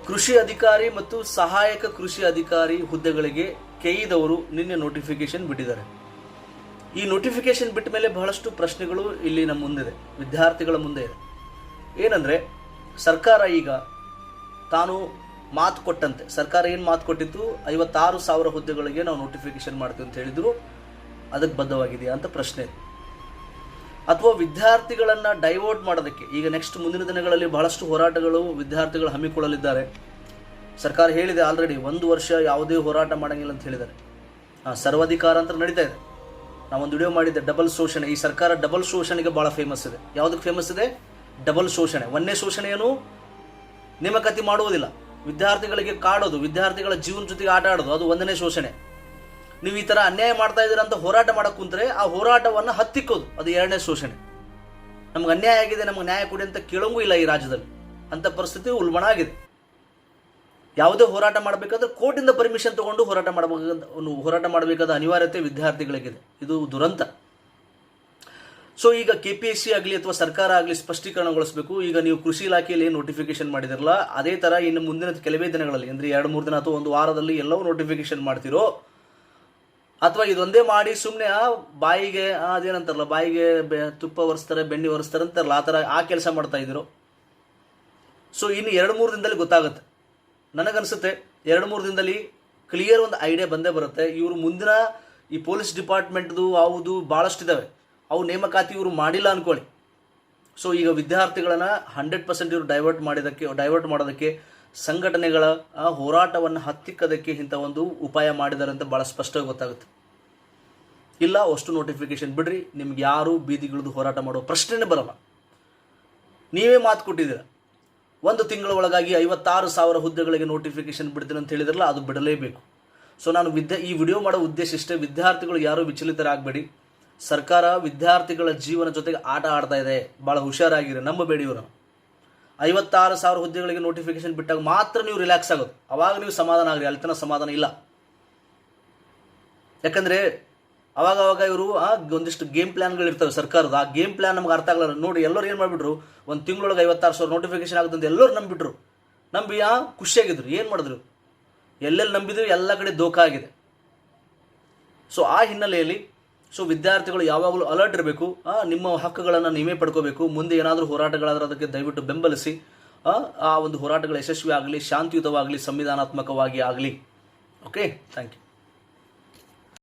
ಕೃಷಿ ಅಧಿಕಾರಿ ಮತ್ತು ಸಹಾಯಕ ಕೃಷಿ ಅಧಿಕಾರಿ ಹುದ್ದೆಗಳಿಗೆ ಕೆಇದವರು ನಿನ್ನೆ ನೋಟಿಫಿಕೇಶನ್ ಬಿಟ್ಟಿದ್ದಾರೆ. ಈ ನೋಟಿಫಿಕೇಶನ್ ಬಿಟ್ಟ ಮೇಲೆ ಬಹಳಷ್ಟು ಪ್ರಶ್ನೆಗಳು ಇಲ್ಲಿ ನಮ್ಮ ಮುಂದಿದೆ, ವಿದ್ಯಾರ್ಥಿಗಳ ಮುಂದೆ ಇದೆ. ಏನಂದರೆ, ಸರ್ಕಾರ ಈಗ ತಾನು ಮಾತು ಕೊಟ್ಟಂತೆ, ಸರ್ಕಾರ ಏನು ಮಾತು ಕೊಟ್ಟಿತ್ತು, 56,000 ಹುದ್ದೆಗಳಿಗೆ ನಾವು ನೋಟಿಫಿಕೇಶನ್ ಮಾಡ್ತೀವಿ ಅಂತ ಹೇಳಿದ್ರು, ಅದಕ್ಕೆ ಬದ್ಧವಾಗಿದೆಯಾ ಅಂತ ಪ್ರಶ್ನೆ ಇದೆ. ಅಥವಾ ವಿದ್ಯಾರ್ಥಿಗಳನ್ನು ಡೈವರ್ಟ್ ಮಾಡೋದಕ್ಕೆ ಈಗ ನೆಕ್ಸ್ಟ್ ಮುಂದಿನ ದಿನಗಳಲ್ಲಿ ಬಹಳಷ್ಟು ಹೋರಾಟಗಳು ವಿದ್ಯಾರ್ಥಿಗಳು ಹಮ್ಮಿಕೊಳ್ಳಲಿದ್ದಾರೆ. ಸರ್ಕಾರ ಹೇಳಿದೆ ಆಲ್ರೆಡಿ 1 ವರ್ಷ ಯಾವುದೇ ಹೋರಾಟ ಮಾಡೋಂಗಿಲ್ಲ ಅಂತ ಹೇಳಿದ್ದಾರೆ. ಸರ್ವಾಧಿಕಾರ ಅಂತ ನಡೀತಾ ಇದೆ. ನಾವೊಂದು ವಿಡಿಯೋ ಮಾಡಿದ್ದೆ, ಡಬಲ್ ಶೋಷಣೆ. ಈ ಸರ್ಕಾರ ಡಬಲ್ ಶೋಷಣೆಗೆ ಭಾಳ ಫೇಮಸ್ ಇದೆ. ಯಾವುದಕ್ಕೆ ಫೇಮಸ್ ಇದೆ? ಡಬಲ್ ಶೋಷಣೆ. ಒಂದನೇ ಶೋಷಣೆ ಏನು? ನೇಮಕಾತಿ ಮಾಡುವುದಿಲ್ಲ, ವಿದ್ಯಾರ್ಥಿಗಳಿಗೆ ಕಾಡೋದು, ವಿದ್ಯಾರ್ಥಿಗಳ ಜೀವನ ಜೊತೆಗೆ ಆಟ ಆಡೋದು, ಅದು ಒಂದನೇ ಶೋಷಣೆ. ನೀವು ಈ ಥರ ಅನ್ಯಾಯ ಮಾಡ್ತಾ ಇದ್ದೀರ ಅಂತ ಹೋರಾಟ ಮಾಡಕ್ಕೆ ಕುಂತ್ರೆ ಆ ಹೋರಾಟವನ್ನು ಹತ್ತಿಕ್ಕೋದು, ಅದು 2ನೇ ಶೋಷಣೆ. ನಮ್ಗೆ ಅನ್ಯಾಯ ಆಗಿದೆ, ನಮ್ಗೆ ನ್ಯಾಯ ಕೊಡಿ ಅಂತ ಕೇಳೋಂಗೂ ಇಲ್ಲ ಈ ರಾಜ್ಯದಲ್ಲಿ. ಅಂಥ ಪರಿಸ್ಥಿತಿ ಉಲ್ಬಣ ಆಗಿದೆ. ಯಾವುದೇ ಹೋರಾಟ ಮಾಡಬೇಕಾದ್ರೆ ಕೋರ್ಟಿಂದ ಪರ್ಮಿಷನ್ ತಗೊಂಡು ಹೋರಾಟ ಮಾಡಬೇಕಾದ ಅನಿವಾರ್ಯತೆ ವಿದ್ಯಾರ್ಥಿಗಳಿಗಿದೆ. ಇದು ದುರಂತ. ಸೊ ಈಗ KPSC ಆಗಲಿ ಅಥವಾ ಸರ್ಕಾರ ಆಗಲಿ ಸ್ಪಷ್ಟೀಕರಣಗೊಳಿಸಬೇಕು. ಈಗ ನೀವು ಕೃಷಿ ಇಲಾಖೆಯಲ್ಲಿ ಏನು ನೋಟಿಫಿಕೇಶನ್ ಮಾಡಿದಿರಲ್ಲ, ಅದೇ ಥರ ಇನ್ನು ಮುಂದಿನ ಕೆಲವೇ ದಿನಗಳಲ್ಲಿ, ಅಂದರೆ 2-3 ದಿನ ಅಥವಾ 1 ವಾರದಲ್ಲಿ ಎಲ್ಲವೂ ನೋಟಿಫಿಕೇಶನ್ ಮಾಡ್ತಿರೋ, ಅಥವಾ ಇದೊಂದೇ ಮಾಡಿ ಸುಮ್ಮನೆ ಬಾಯಿಗೆ ಅದೇನಂತಾರಲ್ಲ, ಬಾಯಿಗೆ ತುಪ್ಪ ಒರೆಸ್ತಾರೆ, ಬೆಣ್ಣೆ ಒರೆಸ್ತಾರೆ ಅಂತಾರಲ್ಲ, ಆ ಥರ ಆ ಕೆಲಸ ಮಾಡ್ತಾ ಇದ್ದೀರೋ. ಸೊ ಇನ್ನು 2-3 ದಿನದಲ್ಲಿ ಗೊತ್ತಾಗುತ್ತೆ. ನನಗನ್ಸುತ್ತೆ 2-3 ದಿನದಲ್ಲಿ ಕ್ಲಿಯರ್ ಒಂದು ಐಡಿಯಾ ಬಂದೇ ಬರುತ್ತೆ. ಇವರು ಮುಂದಿನ ಈ ಪೊಲೀಸ್ ಡಿಪಾರ್ಟ್ಮೆಂಟ್ದು ಅವುದು ಭಾಳಷ್ಟಿದ್ದಾವೆ, ಅವು ನೇಮಕಾತಿ ಇವರು ಮಾಡಿಲ್ಲ ಅಂದ್ಕೊಳ್ಳಿ. ಸೊ ಈಗ ವಿದ್ಯಾರ್ಥಿಗಳನ್ನು 100% ಇವರು ಡೈವರ್ಟ್ ಮಾಡೋದಕ್ಕೆ ಸಂಘಟನೆಗಳ ಹೋರಾಟವನ್ನು ಹತ್ತಿಕ್ಕದಕ್ಕೆ ಇಂಥ ಒಂದು ಉಪಾಯ ಮಾಡಿದ್ದಾರೆ ಅಂತ ಭಾಳ ಸ್ಪಷ್ಟವಾಗಿ ಗೊತ್ತಾಗುತ್ತೆ. ಇಲ್ಲ, ಅಷ್ಟು ನೋಟಿಫಿಕೇಶನ್ ಬಿಡ್ರಿ, ನಿಮ್ಗೆ ಯಾರು ಬೀದಿಗಿಳಿದು ಹೋರಾಟ ಮಾಡೋ ಪ್ರಶ್ನೆನೇ ಬರಲ್ಲ. ನೀವೇ ಮಾತು ಕೊಟ್ಟಿದ್ದೀರ, 1 ತಿಂಗಳ ಒಳಗಾಗಿ 56,000 ಹುದ್ದೆಗಳಿಗೆ ನೋಟಿಫಿಕೇಶನ್ ಬಿಡ್ತೀನಿ ಅಂತ ಹೇಳಿದ್ರಲ್ಲ, ಅದು ಬಿಡಲೇಬೇಕು. ಸೊ ನಾನು ಈ ವಿಡಿಯೋ ಮಾಡೋ ಉದ್ದೇಶ ಇಷ್ಟೇ, ವಿದ್ಯಾರ್ಥಿಗಳು ಯಾರೂ ವಿಚಲಿತರಾಗಬೇಡಿ. ಸರ್ಕಾರ ವಿದ್ಯಾರ್ಥಿಗಳ ಜೀವನ ಜೊತೆಗೆ ಆಟ ಆಡ್ತಾ ಇದೆ, ಭಾಳ ಹುಷಾರಾಗಿರಿ, ನಂಬಬೇಡಿ ಇವರು. 56,000 ಹುದ್ದೆಗಳಿಗೆ ನೋಟಿಫಿಕೇಶನ್ ಬಿಟ್ಟಾಗ ಮಾತ್ರ ನೀವು ರಿಲ್ಯಾಕ್ಸ್ ಆಗೋದು, ಅವಾಗ ನೀವು ಸಮಾಧಾನ ಆಗ್ರಿ. ಅಲ್ಲಿ ತನಕ ಸಮಾಧಾನ ಇಲ್ಲ. ಯಾಕಂದರೆ ಅವಾಗ ಇವರು ಒಂದಿಷ್ಟು ಗೇಮ್ ಪ್ಲಾನ್ಗಳು ಇರ್ತವೆ ಸರ್ಕಾರದ. ಆ ಗೇಮ್ ಪ್ಲಾನ್ ನಮ್ಗೆ ಅರ್ಥ ಆಗಲ್ಲ. ನೋಡಿ, ಎಲ್ಲರೂ ಏನು ಮಾಡಿಬಿಟ್ರು, 1 ತಿಂಗಳೊಳಗೆ 56,000 ನೋಟಿಫಿಕೇಶನ್ ಆಗುತ್ತೆ ಅಂತ ಎಲ್ಲರೂ ನಂಬಿಬಿಟ್ರು. ನಂಬಿ ಖುಷಿಯಾಗಿದ್ರು. ಏನು ಮಾಡಿದ್ರು? ಎಲ್ಲೆಲ್ಲಿ ನಂಬಿದ್ರು ಎಲ್ಲ ಕಡೆ ದೋಖ ಆಗಿದೆ. ಸೊ ಆ ಹಿನ್ನೆಲೆಯಲ್ಲಿ ವಿದ್ಯಾರ್ಥಿಗಳು ಯಾವಾಗಲೂ ಅಲರ್ಟ್ ಇರಬೇಕು. ನಿಮ್ಮ ಹಕ್ಕುಗಳನ್ನು ನೀವೇ ಪಡ್ಕೋಬೇಕು. ಮುಂದೆ ಏನಾದರೂ ಹೋರಾಟಗಳಾದ್ರೆ ಅದಕ್ಕೆ ದಯವಿಟ್ಟು ಬೆಂಬಲಿಸಿ. ಆ ಒಂದು ಹೋರಾಟಗಳು ಯಶಸ್ವಿ ಆಗಲಿ, ಶಾಂತಿಯುತವಾಗಲಿ, ಸಂವಿಧಾನಾತ್ಮಕವಾಗಿ ಆಗಲಿ. Okay, thank you.